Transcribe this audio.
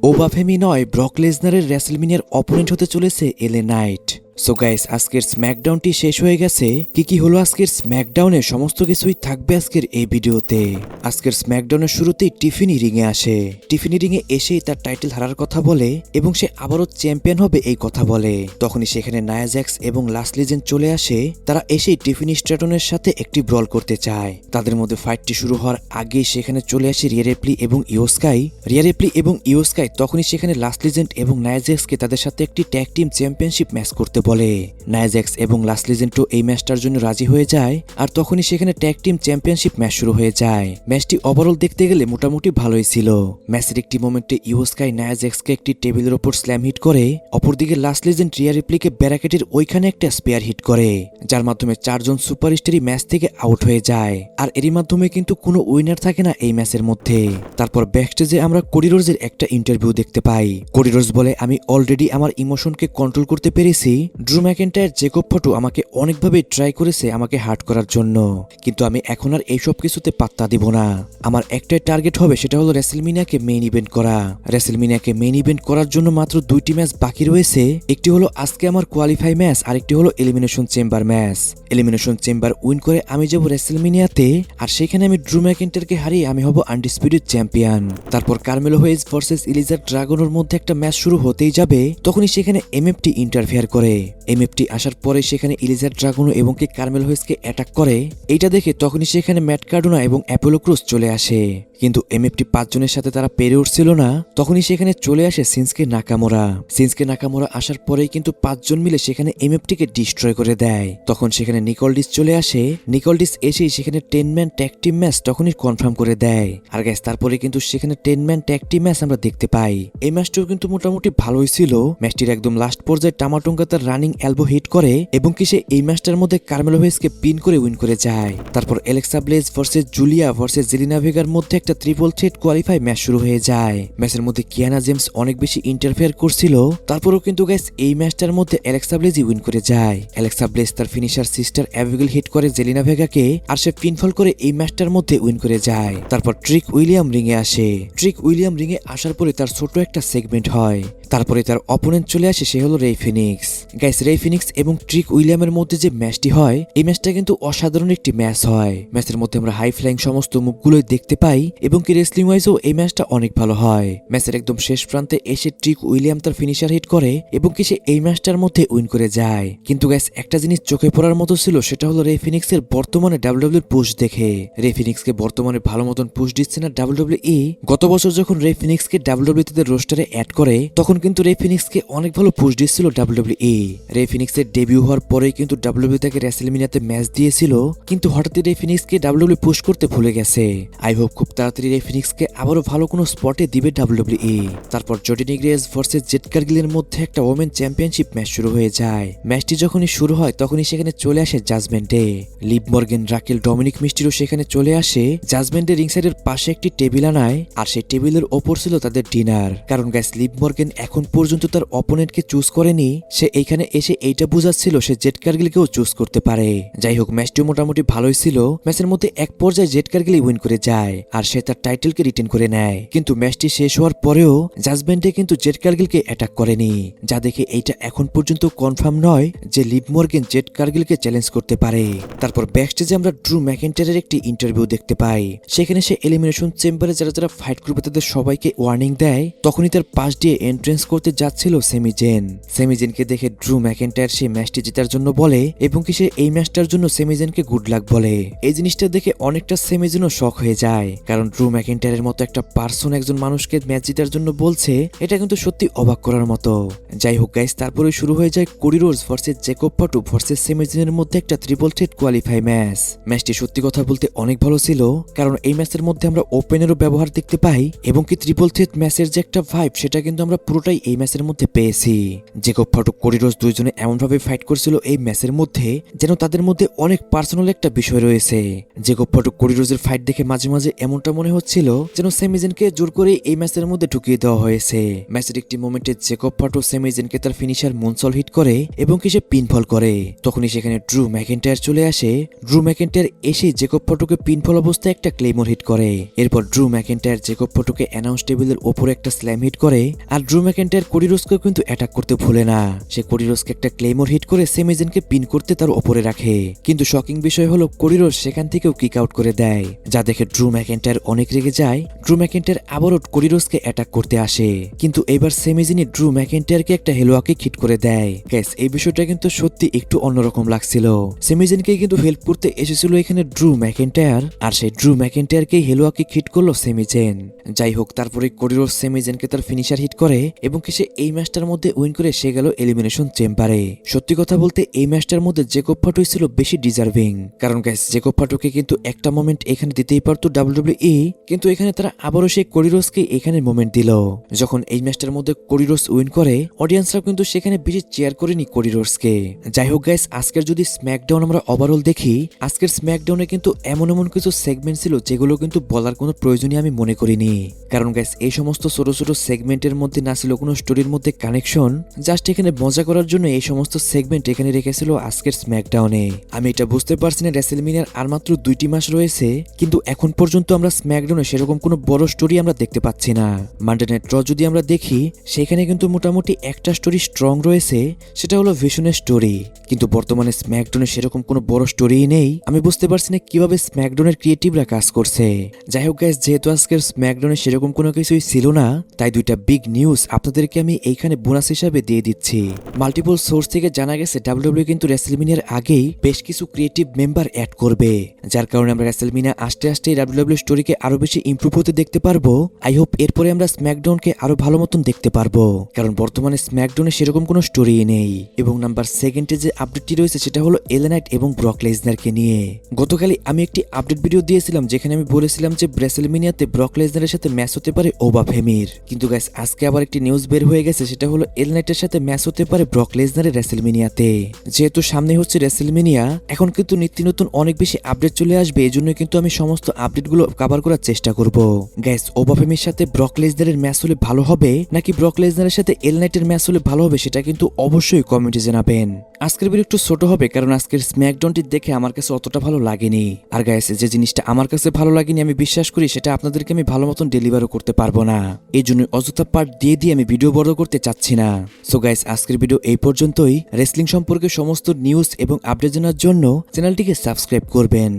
Obafemi নয়, Brock লেসনারের রেসলমেনিয়ার opponent হতে চলেছে এলএ নাইট। সো গাইস, আজকের স্ম্যাকডাউনটি শেষ হয়ে গেছে। কি হলো আজকের স্ম্যাকডাউনে সমস্ত কিছুই থাকবে আজকের এই ভিডিওতে। আজকের স্ম্যাকডাউনের শুরুতেই টিফিনি রিংয়ে আসে। টিফিনি রিংয়ে এসেই তার টাইটেল হারার কথা বলে এবং সে আবারও চ্যাম্পিয়ন হবে এই কথা বলে। তখনই সেখানে নায়া জ্যাক্স এবং লাস্ট লিজেন্ড চলে আসে। তারা এসেই টিফিনি স্ট্র্যাটনের সাথে একটি ব্রল করতে চায়। তাদের মধ্যে ফাইটটি শুরু হওয়ার আগেই সেখানে চলে আসে রিয়া রিপ্লি এবং ইও স্কাই। রিয়া রিপ্লি এবং ইও স্কাই তখনই সেখানে লাস্ট লিজেন্ড এবং নায়া জ্যাক্সকে তাদের সাথে একটি ট্যাগ টিম চ্যাম্পিয়নশিপ ম্যাচ করতে বলে। নায়া জ্যাক্স এবং লাস্ট লিজেন্ডও এই ম্যাচটার জন্য রাজি হয়ে যায়। আর তখনই সেখানে ট্যাগ টিম চ্যাম্পিয়নশিপ ম্যাচ শুরু হয়ে যায়। ম্যাচটি ওভারঅল দেখতে গেলে মোটামুটি ভালোই ছিল। ম্যাচের একটি মোমেন্টে ইও স্কাই নায়া জ্যাক্সকে একটি টেবিলের ওপর স্ল্যাম হিট করে, অপরদিকে লাস্ট লিজেন্ড রিয়া রিপ্লিকে ব্যারাকেটের ওইখানে একটা স্পেয়ার হিট করে, যার মাধ্যমে চারজন সুপারস্টারই ম্যাচ থেকে আউট হয়ে যায়। আর এরই মাধ্যমে কিন্তু কোনো উইনার থাকে না এই ম্যাচের মধ্যে। তারপর ব্যাকস্টেজে আমরা কোডি রোজের একটা ইন্টারভিউ দেখতে পাই। কোডি রোজ বলে, আমি অলরেডি আমার ইমোশনকে কন্ট্রোল করতে পেরেছি। ড্রু ম্যাকেন্টায়ার, জেকব ফটো আমাকে অনেকভাবে ট্রাই করেছে আমাকে হার্ট করার জন্য, কিন্তু আমি এখন আর এইসব কিছুতে পাত্তা দিব না। আমার একটাই টার্গেট হবে, সেটা হলো রেসলমেনিয়াকে মেইন ইভেন্ট করা। রেসলমেনিয়াকে মেইন ইভেন্ট করার জন্য মাত্র দুইটি ম্যাচ বাকি রয়েছে। একটি হলো আজকে আমার কোয়ালিফাই ম্যাচ, আর একটি হলো elimination chamber match. Elimination chamber win করে আমি যাব রেসলমেনিয়াতে, আর সেখানে আমি ড্রু ম্যাকেন্টায়ারকে হারিয়ে আমি হব আনডিসপিউটেড চ্যাম্পিয়ন। তারপর কার্মেলো হেইজ ভার্সেস ইলিজা ড্রাগনের মধ্যে একটা ম্যাচ শুরু হতেই যাবে। তখনই সেখানে এমএফটি ইন্টারফেয়ার করে। এমএফটি আসার পরে সেখানে ইলিজা ড্রাগনো এবং কি কার্মেলো হেইজকে অ্যাটাক করে। এইটা দেখে তখনই সেখানে ম্যাট কার্ডোনা এবং অ্যাপোলো ক্রুজ চলে আসে, কিন্তু এমএফটি পাঁচজনের সাথে তারা পেরে উঠছিল না। তখনই সেখানে চলে আসে সিনস্কে নাকামোরা। সিনস্কে নাকামোরা আসার পরেই কিন্তু পাঁচজন মিলে সেখানে এমএফটিকে ডিস্ট্রয় করে দেয়। তখন সেখানে নিকলডিস চলে আসে। নিকলডিস এসেই সেখানে 10 ম্যান ট্যাগ টিম ম্যাচ তখনই কনফার্ম করে দেয়। আর গাইস, তারপরে কিন্তু সেখানে 10 ম্যান ট্যাগ টিম ম্যাচ আমরা দেখতে পাই। এই ম্যাচটাও কিন্তু মোটামুটি ভালোই ছিল। ম্যাচটির একদম লাস্ট পর্যায়ে টামাটুঙ্গা তার রানিং এলবো হিট করে এবং কি সে এই ম্যাচটার মধ্যে কার্মেলো হেইজকে পিন করে উইন করে যায়। তারপর Alexa Bliss versus Julia versus Zelina ভেগার মধ্যে একটা ট্রিপল থ্রেট কোয়ালিফাই ম্যাচ শুরু হয়ে যায়। ম্যাচের মধ্যে কিয়ানা জেমস অনেক বেশি ইন্টারফেয়ার করছিল। তারপরেও কিন্তু গাইস এই ম্যাচটার মধ্যে এলেক্সা ব্লেজই উইন করে যায়। এলেক্সা ব্লেজ তার ফিনিশার সিস্টার অ্যাবিগেল হিট করে জেলিনা ভেগাকে, আর সে পিনফল করে এই ম্যাচটার মধ্যে উইন করে যায়। তারপর ট্রিক উইলিয়াম রিংয়ে আসে। ট্রিক উইলিয়াম রিংয়ে আসার পরে তার ছোট একটা সেগমেন্ট হয়। তারপরে তার অপোনেন্ট চলে আসে, সে হলো রে ফিনিক্স। গাইস, রে ফিনিক্স এবং ট্রিক উইলিয়ামের মধ্যে যে ম্যাচটি হয়, এই ম্যাচটা কিন্তু অসাধারণ একটি ম্যাচ হয়। ম্যাচের মধ্যে আমরা হাই ফ্লাইং সমস্ত মুভগুলোই দেখতে পাই এবং কি রেসলিং ওয়াইজও এই ম্যাচটা অনেক ভালো হয়। ম্যাচের একদম শেষ প্রান্তে এসে ট্রিক উইলিয়াম তার ফিনিশার হিট করে এবং কি সে এই ম্যাচটার মধ্যে উইন করে যায়। কিন্তু গাইস, একটা জিনিস চোখে পড়ার মতো ছিল, সেটা হলো রে ফিনিক্সের বর্তমানে ডাব্লিউডাব্লিউর পুশ দেখে। রে ফিনিক্সকে বর্তমানে ভালো মতন পুশ দিচ্ছে না ডাব্লিউডাব্লিউই। গত বছর যখন রে ফিনিক্সকে ডাব্লিউডাব্লিউ তাদের রোস্টারে অ্যাড করে, তখন কিন্তু রে ফিনিক্সকে অনেক ভালো পুশ দিচ্ছিল ডাব্লিউডাব্লিউই। রে ফিনিক্সের ডেবিউ হওয়ার পরেই কিন্তু ডাব্লিউডাব্লিউ তাকে রেসলমেনিয়াতে ম্যাচ দিয়েছিল, কিন্তু হঠাৎ রে ফিনিক্সকে ডাব্লিউডাব্লিউ পুশ করতে ভুলে গেছে। আই হোপ খুব তাড়াতাড়ি রে ফিনিক্সকে আবারও ভালো কোনো স্পটে দিবে ডাব্লিউডাব্লিউই। তারপর জর্ডি নিগ্রেজ ভার্সেস জেড কারগিলের মধ্যে একটা ওমেন চ্যাম্পিয়নশিপ ম্যাচ শুরু হয়ে যায়। ম্যাচটি যখনই শুরু হয় তখনই সেখানে চলে আসে জাজমেন্টে। লিভ মর্গেন, রাকেল, ডমিনিক মিস্টিরও সেখানে চলে আসে। জাজমেন্টের রিংসাইডের পাশে একটি টেবিল আনায়, আর সেই টেবিলের ওপর ছিল তাদের ডিনার। কারণ গাইস, লিভ মর্গেন এখন পর্যন্ত তার অপোনেন্টকে চুজ করেনি। সে এইখানে এসে এইটা বুঝাচ্ছিল সে জেড কারগিলকেও চুজ করতে পারে। যাই হোক, ম্যাচটিও মোটামুটি ভালোই ছিল। ম্যাচের মধ্যে এক পর্যায়ে জেড কারগিল উইন করে যায়, আর সে তার টাইটেলকে রিটেন করে নেয়। কিন্তু ম্যাচটি শেষ হওয়ার পরেও জাজমেন্টে কিন্তু জেড কারগিলকে অ্যাটাক করেনি, যা দেখে এইটা এখন পর্যন্ত কনফার্ম নয় যে লিভ মর্গেন জেড কারগিলকে চ্যালেঞ্জ করতে পারে। তারপর ব্যাকস্টেজে আমরা ড্রু ম্যাকেন্টায়ারের একটি ইন্টারভিউ দেখতে পাই। সেখানে সে এলিমিনেশন চেম্বারে যারা যারা ফাইট করবে তাদের সবাইকে ওয়ার্নিং দেয়। তখনই তার পাশ দিয়ে এন্ট্রেন্স করতে যাচ্ছিল সেমি জেন। সেমি জেনকে দেখে ড্রু ম্যাকেন্টায়ার সেই ম্যাচটি জেতার জন্য বলে এবং কি সে এই ম্যাচটার জন্য সেমি জেনকে গুড লাক বলে। এই জিনিসটা দেখে অনেকটা সেমি জেনও শক হয়ে যায়, কারণ ড্রু ম্যাকেন্টায়ারের মতো একটা পার্সন একজন মানুষকে ম্যাচ জেতার জন্য বলছে, এটা কিন্তু সত্যি অবাক করার মতো। যাই হোক গাইস, তারপরে শুরু হয়ে যায় Cody Rhodes versus Jacob Fatu versus Sami জেনের মধ্যে একটা ট্রিপল থ্রেট কোয়ালিফাই ম্যাচ। ম্যাচটি সত্যি কথা বলতে অনেক ভালো ছিল, কারণ এই ম্যাচের মধ্যে আমরা ওপেনেরও ব্যবহার দেখতে পাই এবং কি ট্রিপল থ্রেট ম্যাচের যে একটা ভাইব, সেটা কিন্তু আমরা পুরোটাই এই ম্যাচের মধ্যে পেয়েছি। জেকব ফটো, কোডি রোজ দুইজন দুজনে এমনভাবে ফাইট করছিল এই ম্যাচের মধ্যে যেন তাদের মধ্যে অনেক পার্সোনাল একটা বিষয় রয়েছে। জেকব ফটক কোডি রোজের ফাইট দেখে মাঝে মাঝে এমনটা মনে হচ্ছিল যেন সেমি জেনকে জোর করে এই ম্যাচের মধ্যে ঢুকিয়ে দেওয়া হয়েছে। ম্যাচের একটি মোমেন্টে জেকব ফটক সেমি জেনকে তার ফিনিশার মুনসল হিট করে এবং সে পিনফল করে। তখনই সেখানে ড্রু ম্যাকেন্টায়ার চলে আসে। ড্রু ম্যাকেন্টায়ার এসে জেকব ফটকে পিনফল অবস্থায় একটা ক্লেমর হিট করে। এরপর ড্রু ম্যাকেন্টায়ার জেকব ফটকে অ্যানাউন্স টেবিলের ওপরে একটা স্ল্যাম হিট করে। আর ড্রু ম্যাকেন্টায়ার কোডি রোজকেও কিন্তু অ্যাটাক করতে ভুলে না। সে কোডি রোজকে একটা ক্লেমর হিট করে সেমি জেনকে পিন করতে তার ওপরে রাখে। কিন্তু শকিং বিষয় হলো কোডি রোজ সেখান থেকেও কিক আউট করে দেয়, যা দেখে ড্রু ম্যাকেন্টায়ার অনেক রেগে যায়। ড্রু ম্যাকেন্টায়ার আবারও কোডি রোজকে অ্যাটাক করতে আসে, কিন্তু এবার সেমি জেনি ড্রু ম্যাকেন্টায়ারকে একটা হেলোয়াকে হিট করে দেয়। গ্যাস এই বিষয়টা কিন্তু সত্যি একটু অন্যরকম লাগছিল। সেমি জেনকে কিন্তু হেল্প করতে এসেছিল এখানে ড্রু ম্যাকেন্টায়ার, আর সেই ড্রু ম্যাকেন্টায়ারকে হেলোয়াকে হিট করলো সেমি জেন। যাই হোক, তারপরে কোডি রোজ সেমি জেনকে তার ফিনিশার হিট করে এবং সে এই ম্যাচটার মধ্যে উইন করে সে গেল এলিমিনেশন চেম্বারে। সত্যি কথা বলতে এই ম্যাচটার মধ্যে জেকব ফটক ছিল বেশি ডিজার্ভিং, কারণ গাইস জেকব ফটককে কিন্তু একটা মোমেন্ট এখানে দিতেই পারতো WWE, কিন্তু এখানে তারা আবারও সেই কোডি রোজকে এখানে মোমেন্ট দিল। যখন এই ম্যাচটার মধ্যে কোডি রোজ উইন করে অডিয়েন্সরা কিন্তু সেখানে বেশি চেয়ার করেনি কোডি রোজকে। যাই হোক গাইস, আজকের যদি স্ম্যাকডাউন আমরা ওভারঅল দেখি, আজকের স্ম্যাকডাউনে কিন্তু এমন এমন কিছু সেগমেন্ট ছিল যেগুলো কিন্তু বলার কোনো প্রয়োজনই আমি মনে করিনি। কারণ গাইস এই সমস্ত ছোট ছোট সেগমেন্টের মধ্যে না ছিল কোনো স্টোরির মধ্যে কানেকশন, জাস্ট এখানে মজা করার জন্য এই সমস্ত সেগমেন্ট এখানে রেখেছিল আজকের স্ম্যাকডাউনে। আমি এটা বুঝতে পারছি না রেসেলমেনিয়ার আর মাত্র 2টি মাস রয়েছে, কিন্তু এখন পর্যন্ত আমরা স্ম্যাকডাউনে সেরকম কোনো বড় স্টোরি আমরা দেখতে পাচ্ছি না। মানডে নাইট র যদি আমরা দেখি, সেখানে কিন্তু মোটামুটি একটা স্টোরি স্ট্রং রয়েছে, সেটা হলো ভিশনের স্টোরি। কিন্তু বর্তমানে স্ম্যাকডাউনে সেরকম কোনো বড় স্টোরিই নেই। আমি বুঝতে পারছি না কিভাবে স্ম্যাকডাউনের ক্রিয়েটিভরা কাজ করছে। যাই হোক গাইস, যেহেতু আজকের স্ম্যাকডাউনে সেরকম কোনো কিছুই ছিল না, তাই 2টা বিগ নিউজ আপনাদেরকে আমি এইখানে বোনাস হিসাবে দিয়ে দিচ্ছি। মাল্টিপল সোর্স থেকে জানা গেছে WWE কিন্তু রেসেলমেনিয়ার আগেই বেশ কিছু ক্রিয়েটিভ মেম্বার অ্যাড করবে, যার কারণে আমরা রেসেলমেনিয়া আস্তে আস্তে WWE স্টোরিকে আরো বেশি ইমপ্রুভ হতে দেখতে পারবো। আই হোপ এরপরে আমরা স্ম্যাকডাউনকে আরো ভালো মতন দেখতে পারবো, কারণ বর্তমানে স্ম্যাকডাউনে সেরকম কোনো স্টোরি নেই। এবং নাম্বার 2 যে আপডেটটি রয়েছে সেটা হলো এলএ নাইট এবং ব্রক লেসনারকে নিয়ে। গতকালই আমি একটি আপডেট ভিডিও দিয়েছিলাম যেখানে আমি বলেছিলাম যে রেসেলমেনিয়াতে ব্রক লেসনারের সাথে ম্যাচ হতে পারে ওবা ফেমির, কিন্তু গাইস আজকে আবার একটি নিউজ বের হয়ে গেছে, সেটা হলো এল নাইটের সাথে ম্যাচ হতে পারে ব্রক লেসনারের রেসেলমেনিয়াতে। যেহেতু সামনে হচ্ছে রেসেলমেনিয়া, এখন কিন্তু নিত্য নতুন অনেক বেশি আপডেট চলে আসবে, এই জন্য কিন্তু আমি সমস্ত আপডেটগুলো কভার করার চেষ্টা করব। গাইস ওবা ফেমির সাথে ব্রক লেসনারের ম্যাচ হলে ভালো হবে নাকি ব্রক লেসনারের সাথে এল নাইটের ম্যাচ হলে ভালো হবে, সেটা কিন্তু অবশ্যই কমেন্টে জানাবেন। আজকের ভিডিও একটু ছোট হবে কারণ আজকের স্ম্যাকডাউনটি দেখে আমার কাছে অতটা ভালো লাগেনি। আর গাইস যে জিনিসটা আমার কাছে ভালো লাগেনি আমি বিশ্বাস করি সেটা আপনাদেরকে আমি ভালো মতন ডেলিভারও করতে পারবো না, এই জন্য অযথা পার্ট দিয়ে দিয়ে আমি ভিডিও বড় করতে চাচ্ছি না। সো গাইস আজকের ভিডিও এই পর্যন্তই। রেসলিং সম্পর্কে সমস্ত নিউজ এবং আপডেট জানার জন্য চ্যানেলটিকে সাবস্ক্রাইব করবেন।